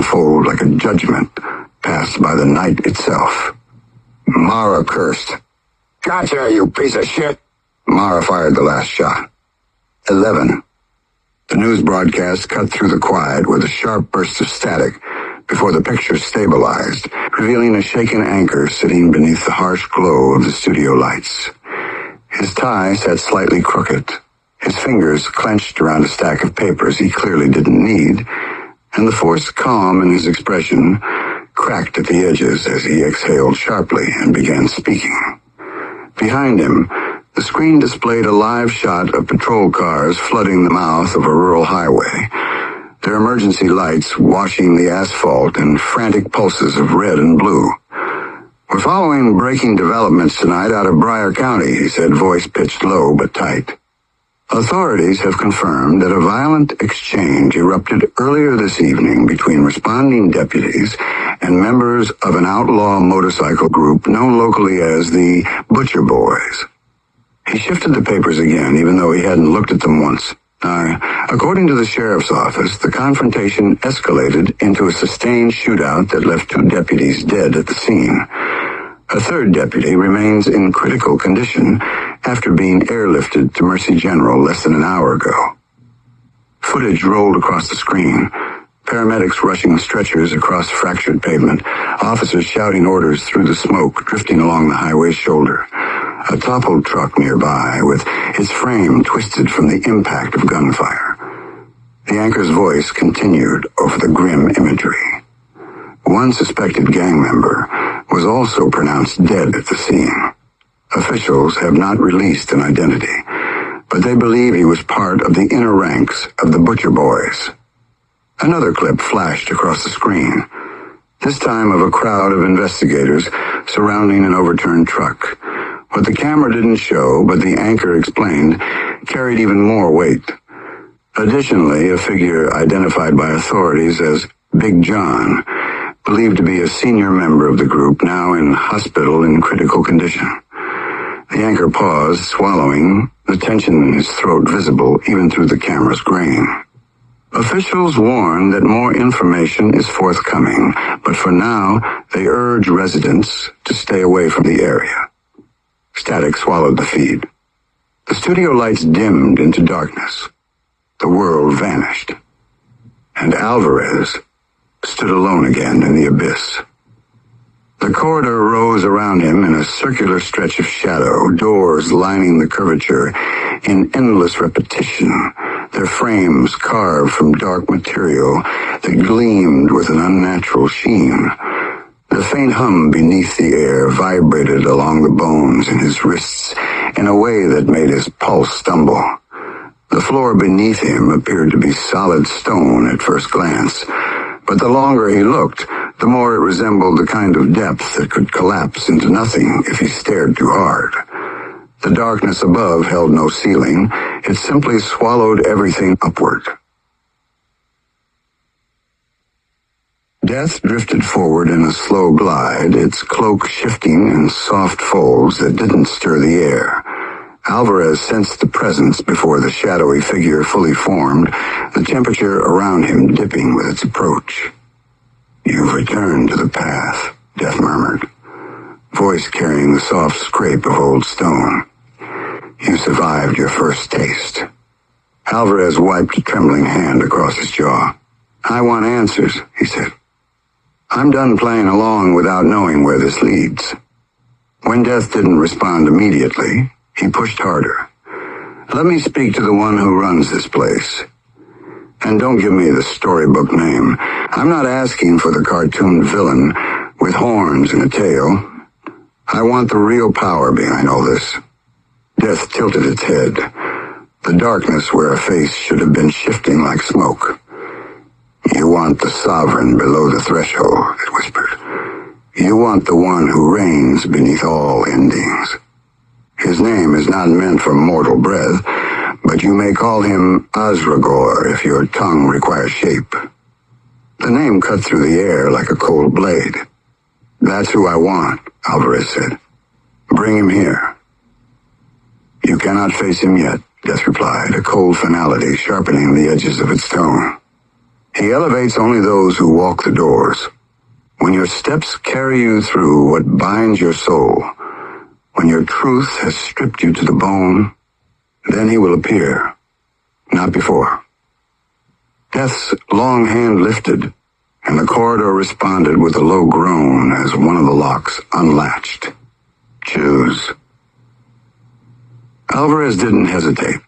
unfold like a judgment passed by the night itself. Mara cursed. "Gotcha, you piece of shit!" Mara fired the last shot. 11. The news broadcast cut through the quiet with a sharp burst of static before the picture stabilized, revealing a shaken anchor sitting beneath the harsh glow of the studio lights. His tie sat slightly crooked, his fingers clenched around a stack of papers he clearly didn't need, and the forced calm in his expression cracked at the edges as he exhaled sharply and began speaking. Behind him, the screen displayed a live shot of patrol cars flooding the mouth of a rural highway, their emergency lights washing the asphalt in frantic pulses of red and blue. "We're following breaking developments tonight out of Bryan County," he said, voice pitched low but tight. "Authorities have confirmed that a violent exchange erupted earlier this evening between responding deputies and members of an outlaw motorcycle group known locally as the Butcher Boys." He shifted the papers again, even though he hadn't looked at them once. According to the sheriff's office, the confrontation escalated into a sustained shootout that left 2 deputies dead at the scene. A 3rd deputy remains in critical condition after being airlifted to Mercy General less than an hour ago. Footage rolled across the screen. Paramedics rushing stretchers across fractured pavement, officers shouting orders through the smoke drifting along the highway's shoulder. A toppled truck nearby, with its frame twisted from the impact of gunfire. The anchor's voice continued over the grim imagery. One suspected gang member was also pronounced dead at the scene. Officials have not released an identity, but they believe he was part of the inner ranks of the Butcher Boys. Another clip flashed across the screen, this time of a crowd of investigators surrounding an overturned truck. What the camera didn't show, but the anchor explained, carried even more weight. Additionally, a figure identified by authorities as Big John, believed to be a senior member of the group, now in hospital in critical condition. The anchor paused, swallowing, the tension in his throat visible even through the camera's grain. Officials warn that more information is forthcoming, but for now, they urge residents to stay away from the area. Static swallowed the feed. The studio lights dimmed into darkness. The world vanished. And Alvarez stood alone again in the abyss. The corridor rose around him in a circular stretch of shadow, doors lining the curvature in endless repetition, their frames carved from dark material that gleamed with an unnatural sheen. The faint hum beneath the air vibrated along the bones in his wrists in a way that made his pulse stumble. The floor beneath him appeared to be solid stone at first glance, but the longer he looked, the more it resembled the kind of depth that could collapse into nothing if he stared too hard. The darkness above held no ceiling. It simply swallowed everything upward. Death drifted forward in a slow glide, its cloak shifting in soft folds that didn't stir the air. Alvarez sensed the presence before the shadowy figure fully formed, the temperature around him dipping with its approach. "You've returned to the path," Death murmured, voice carrying the soft scrape of old stone. "You survived your first taste." Alvarez wiped a trembling hand across his jaw. "I want answers," he said. "I'm done playing along without knowing where this leads." When Death didn't respond immediately, he pushed harder. "Let me speak to the one who runs this place. And don't give me the storybook name. I'm not asking for the cartoon villain with horns and a tail. I want the real power behind all this." Death tilted its head, the darkness where a face should have been shifting like smoke. "You want the sovereign below the threshold," it whispered. "You want the one who reigns beneath all endings. His name is not meant for mortal breath, but you may call him Osragor if your tongue requires shape." The name cut through the air like a cold blade. "That's who I want," Alvarez said. "Bring him here." "You cannot face him yet," Death replied, a cold finality sharpening the edges of its tone. He elevates only those who walk the doors. When your steps carry you through what binds your soul, when your truth has stripped you to the bone, then he will appear, not before. Death's long hand lifted, and the corridor responded with a low groan as one of the locks unlatched. Choose. Alvarez didn't hesitate.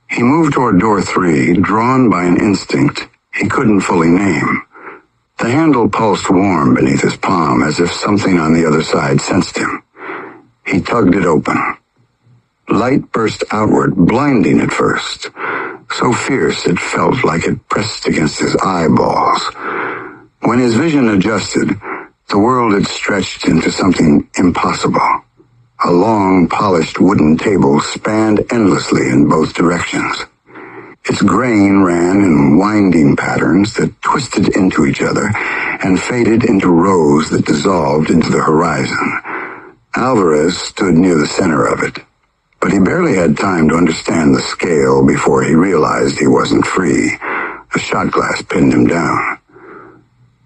He moved toward door 3, drawn by an instinct he couldn't fully name. The handle pulsed warm beneath his palm, as if something on the other side sensed him. He tugged it open. Light burst outward, blinding at first, so fierce it felt like it pressed against his eyeballs. When his vision adjusted, the world had stretched into something impossible. A long, polished wooden table spanned endlessly in both directions. Its grain ran in winding patterns that twisted into each other and faded into rows that dissolved into the horizon. Alvarez stood near the center of it, but he barely had time to understand the scale before he realized he wasn't free. A shot glass pinned him down.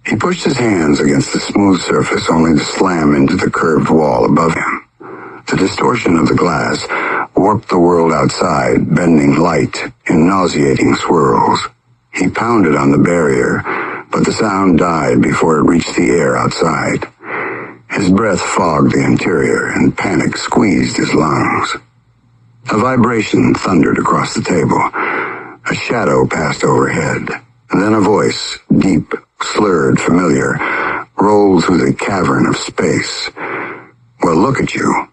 He pushed his hands against the smooth surface only to slam into the curved wall above him. The distortion of the glass warped the world outside, bending light in nauseating swirls. He pounded on the barrier, but the sound died before it reached the air outside. His breath fogged the interior, and panic squeezed his lungs. A vibration thundered across the table. A shadow passed overhead. Then a voice, deep, slurred, familiar, rolled through the cavern of space. Well, look at you.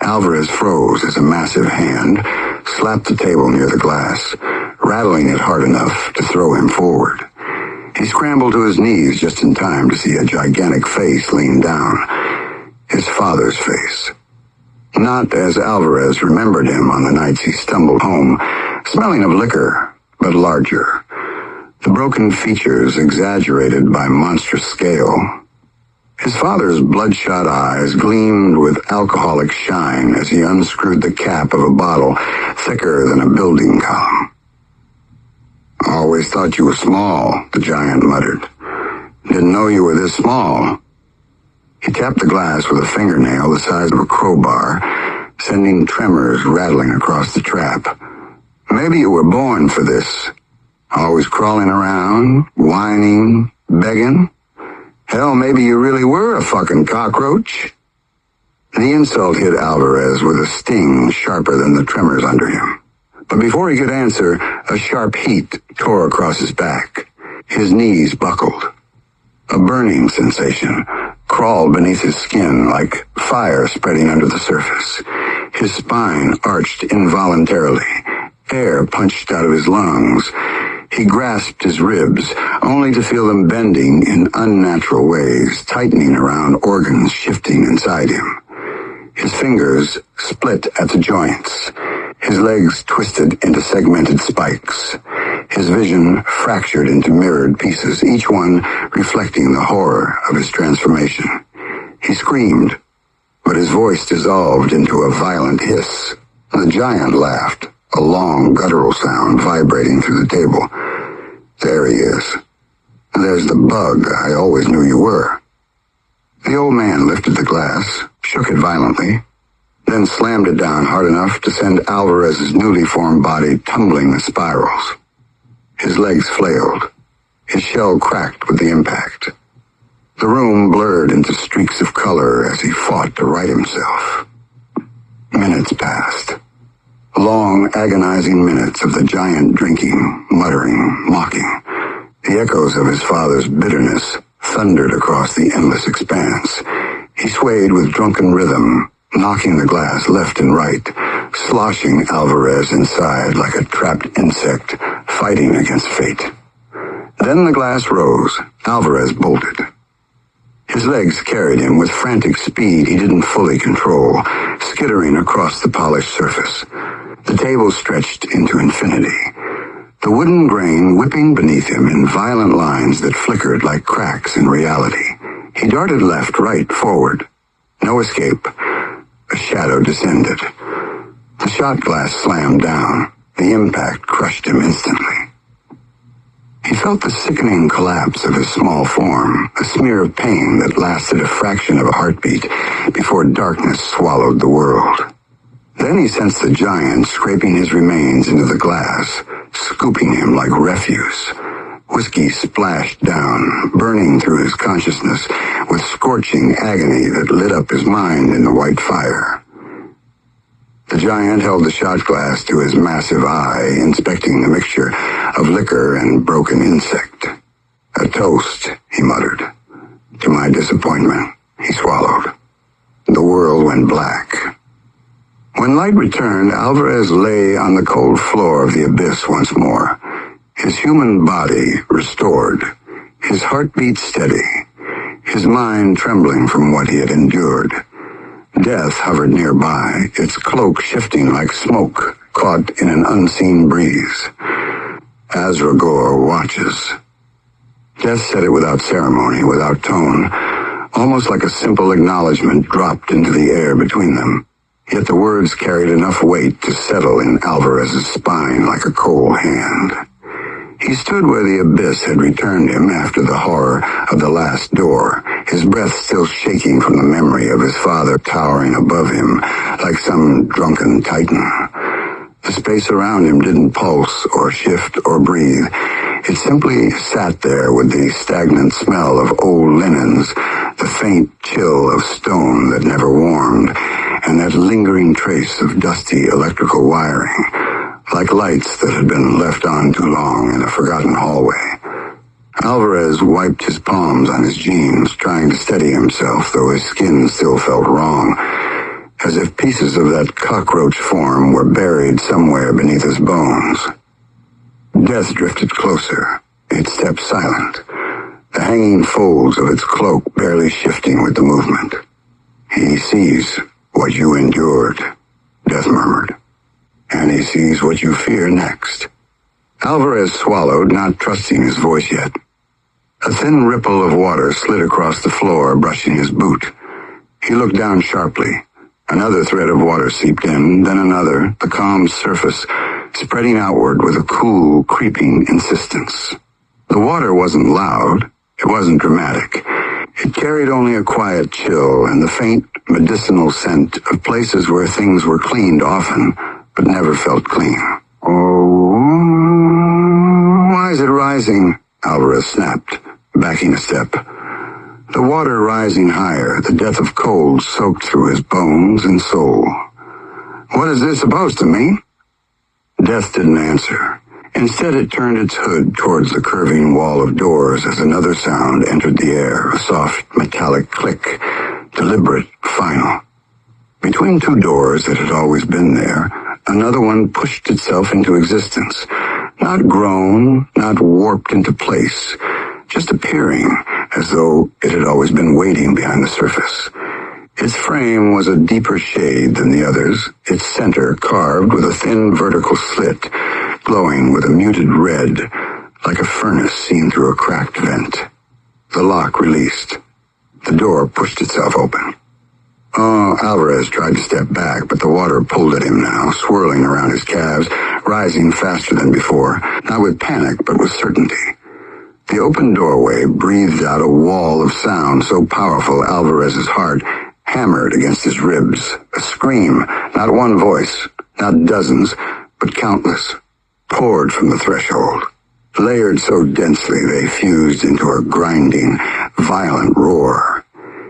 Alvarez froze as a massive hand slapped the table near the glass, rattling it hard enough to throw him forward. He scrambled to his knees just in time to see a gigantic face lean down. His father's face. Not as Alvarez remembered him on the nights he stumbled home, smelling of liquor, but larger. The broken features exaggerated by monstrous scale. His father's bloodshot eyes gleamed with alcoholic shine as he unscrewed the cap of a bottle thicker than a building column. "Always thought you were small," the giant muttered. "Didn't know you were this small." He tapped the glass with a fingernail the size of a crowbar, sending tremors rattling across the trap. "Maybe you were born for this. Always crawling around, whining, begging. Hell, maybe you really were a fucking cockroach." The insult hit Alvarez with a sting sharper than the tremors under him. But before he could answer, a sharp heat tore across his back. His knees buckled. A burning sensation crawled beneath his skin like fire spreading under the surface. His spine arched involuntarily. Air punched out of his lungs. He grasped his ribs, only to feel them bending in unnatural ways, tightening around organs shifting inside him. His fingers split at the joints. His legs twisted into segmented spikes. His vision fractured into mirrored pieces, each one reflecting the horror of his transformation. He screamed, but his voice dissolved into a violent hiss. The giant laughed, a long guttural sound vibrating through the table. "There he is. There's the bug I always knew you were." The old man lifted the glass, shook it violently, then slammed it down hard enough to send Alvarez's newly formed body tumbling in spirals. His legs flailed. His shell cracked with the impact. The room blurred into streaks of color as he fought to right himself. Minutes passed. Long, agonizing minutes of the giant drinking, muttering, mocking. The echoes of his father's bitterness thundered across the endless expanse. He swayed with drunken rhythm, knocking the glass left and right, sloshing Alvarez inside like a trapped insect fighting against fate. Then the glass rose. Alvarez bolted. His legs carried him with frantic speed he didn't fully control, skittering across the polished surface. The table stretched into infinity, the wooden grain whipping beneath him in violent lines that flickered like cracks in reality. He darted left, right, forward. No escape. A shadow descended. The shot glass slammed down. The impact crushed him instantly. He felt the sickening collapse of his small form, a smear of pain that lasted a fraction of a heartbeat before darkness swallowed the world. Then he sensed the giant scraping his remains into the glass, scooping him like refuse. Whiskey splashed down, burning through his consciousness with scorching agony that lit up his mind in the white fire. The giant held the shot glass to his massive eye, inspecting the mixture of liquor and broken insect. "A toast," he muttered. "To my disappointment," he swallowed. The world went black. When light returned, Alvarez lay on the cold floor of the abyss once more, his human body restored, his heartbeat steady, his mind trembling from what he had endured. Death hovered nearby, its cloak shifting like smoke caught in an unseen breeze. Azragor watches. Death said it without ceremony, without tone, almost like a simple acknowledgement dropped into the air between them. Yet the words carried enough weight to settle in Alvarez's spine like a cold hand. He stood where the abyss had returned him after the horror of the last door, his breath still shaking from the memory of his father towering above him like some drunken titan. The space around him didn't pulse or shift or breathe. It simply sat there with the stagnant smell of old linens, the faint chill of stone that never warmed, and that lingering trace of dusty electrical wiring, like lights that had been left on too long in a forgotten hallway. Alvarez wiped his palms on his jeans, trying to steady himself, though his skin still felt wrong, as if pieces of that cockroach form were buried somewhere beneath his bones. Death drifted closer, its step silent, the hanging folds of its cloak barely shifting with the movement. "He sees what you endured," Death murmured. "And he sees what you fear next." Alvarez swallowed, not trusting his voice yet. A thin ripple of water slid across the floor, brushing his boot. He looked down sharply. Another thread of water seeped in, then another, the calm surface spreading outward with a cool, creeping insistence. The water wasn't loud. It wasn't dramatic. It carried only a quiet chill and the faint medicinal scent of places where things were cleaned often, but never felt clean. "Oh, why is it rising?" Alvarez snapped, backing a step. The water rising higher, the death of cold soaked through his bones and soul. "What is this supposed to mean?" Death didn't answer. Instead, it turned its hood towards the curving wall of doors as another sound entered the air, a soft metallic click, deliberate, final. Between two doors that had always been there, another one pushed itself into existence. Not grown, not warped into place, just appearing as though it had always been waiting behind the surface. Its frame was a deeper shade than the others, its center carved with a thin vertical slit, glowing with a muted red, like a furnace seen through a cracked vent. The lock released. The door pushed itself open. Alvarez tried to step back, but the water pulled at him now, swirling around his calves, rising faster than before, not with panic, but with certainty. The open doorway breathed out a wall of sound so powerful Alvarez's heart hammered against his ribs. A scream, not one voice, not dozens, but countless, poured from the threshold. Layered so densely they fused into a grinding, violent roar.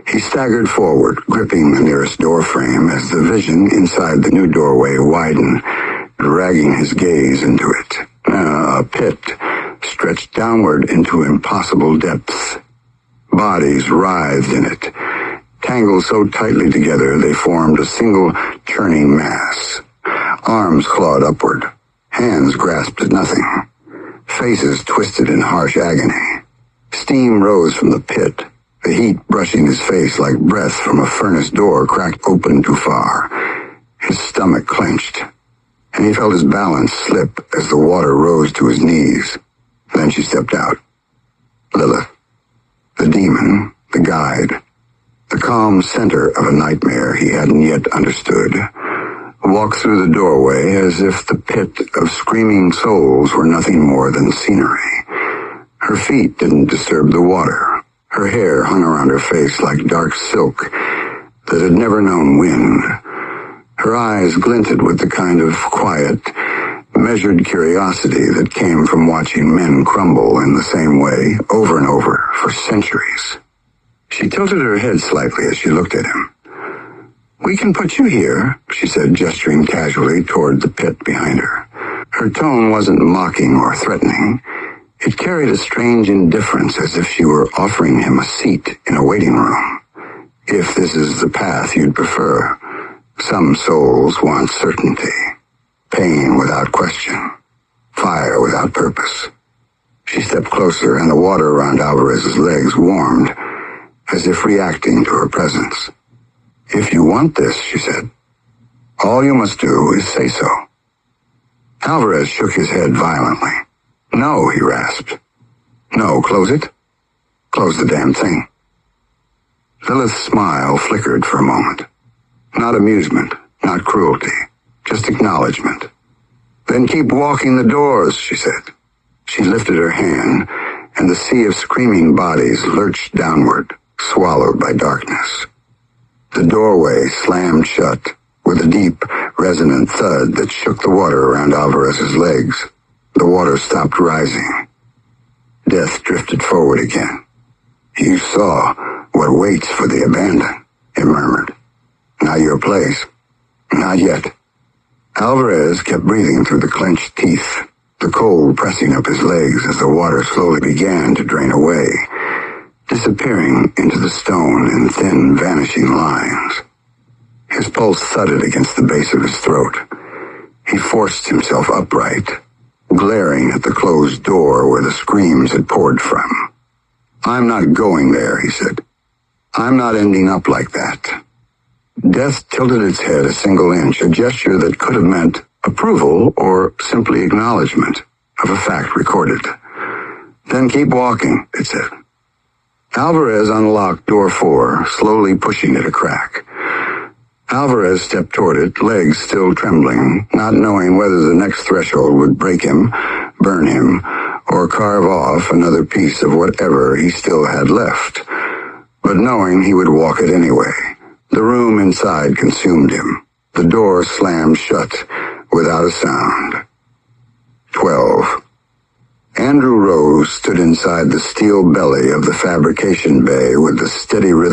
He staggered forward, gripping the nearest doorframe as the vision inside the new doorway widened, dragging his gaze into it. A pit stretched downward into impossible depths. Bodies writhed in it, tangled so tightly together they formed a single churning mass. Arms clawed upward, hands grasped at nothing, faces twisted in harsh agony. Steam rose from the pit, the heat brushing his face like breath from a furnace door cracked open too far. His stomach clenched, and he felt his balance slip as the water rose to his knees. Then she stepped out. Lilith, the demon, the guide, the calm center of a nightmare he hadn't yet understood, walked through the doorway as if the pit of screaming souls were nothing more than scenery. Her feet didn't disturb the water. Her hair hung around her face like dark silk that had never known wind. Her eyes glinted with the kind of quiet, measured curiosity that came from watching men crumble in the same way over and over for centuries. She tilted her head slightly as she looked at him. "We can put you here," she said, gesturing casually toward the pit behind her. Her tone wasn't mocking or threatening. It carried a strange indifference, as if she were offering him a seat in a waiting room. "If this is the path you'd prefer. Some souls want certainty. Pain without question. Fire without purpose." She stepped closer, and the water around Alvarez's legs warmed, as if reacting to her presence. "If you want this," she said, "all you must do is say so." Alvarez shook his head violently. "No," he rasped. "No, close it. Close the damn thing." Lilith's smile flickered for a moment. Not amusement, not cruelty, just acknowledgement. "Then keep walking the doors," she said. She lifted her hand, and the sea of screaming bodies lurched downward, swallowed by darkness. The doorway slammed shut with a deep, resonant thud that shook the water around Alvarez's legs. The water stopped rising. Death drifted forward again. "You saw what waits for the abandoned," it murmured. "Not your place. Not yet." Alvarez kept breathing through the clenched teeth, the cold pressing up his legs as the water slowly began to drain away, disappearing into the stone in thin, vanishing lines. His pulse thudded against the base of his throat. He forced himself upright, glaring at the closed door where the screams had poured from. "I'm not going there," he said. "I'm not ending up like that." Death tilted its head a single inch, a gesture that could have meant approval or simply acknowledgement of a fact recorded. "Then keep walking," it said. Alvarez unlocked door 4, slowly pushing it a crack. Alvarez stepped toward it, legs still trembling, not knowing whether the next threshold would break him, burn him, or carve off another piece of whatever he still had left, but knowing he would walk it anyway. The room inside consumed him. The door slammed shut without a sound. 12. Andrew Rose stood inside the steel belly of the fabrication bay with the steady rhythm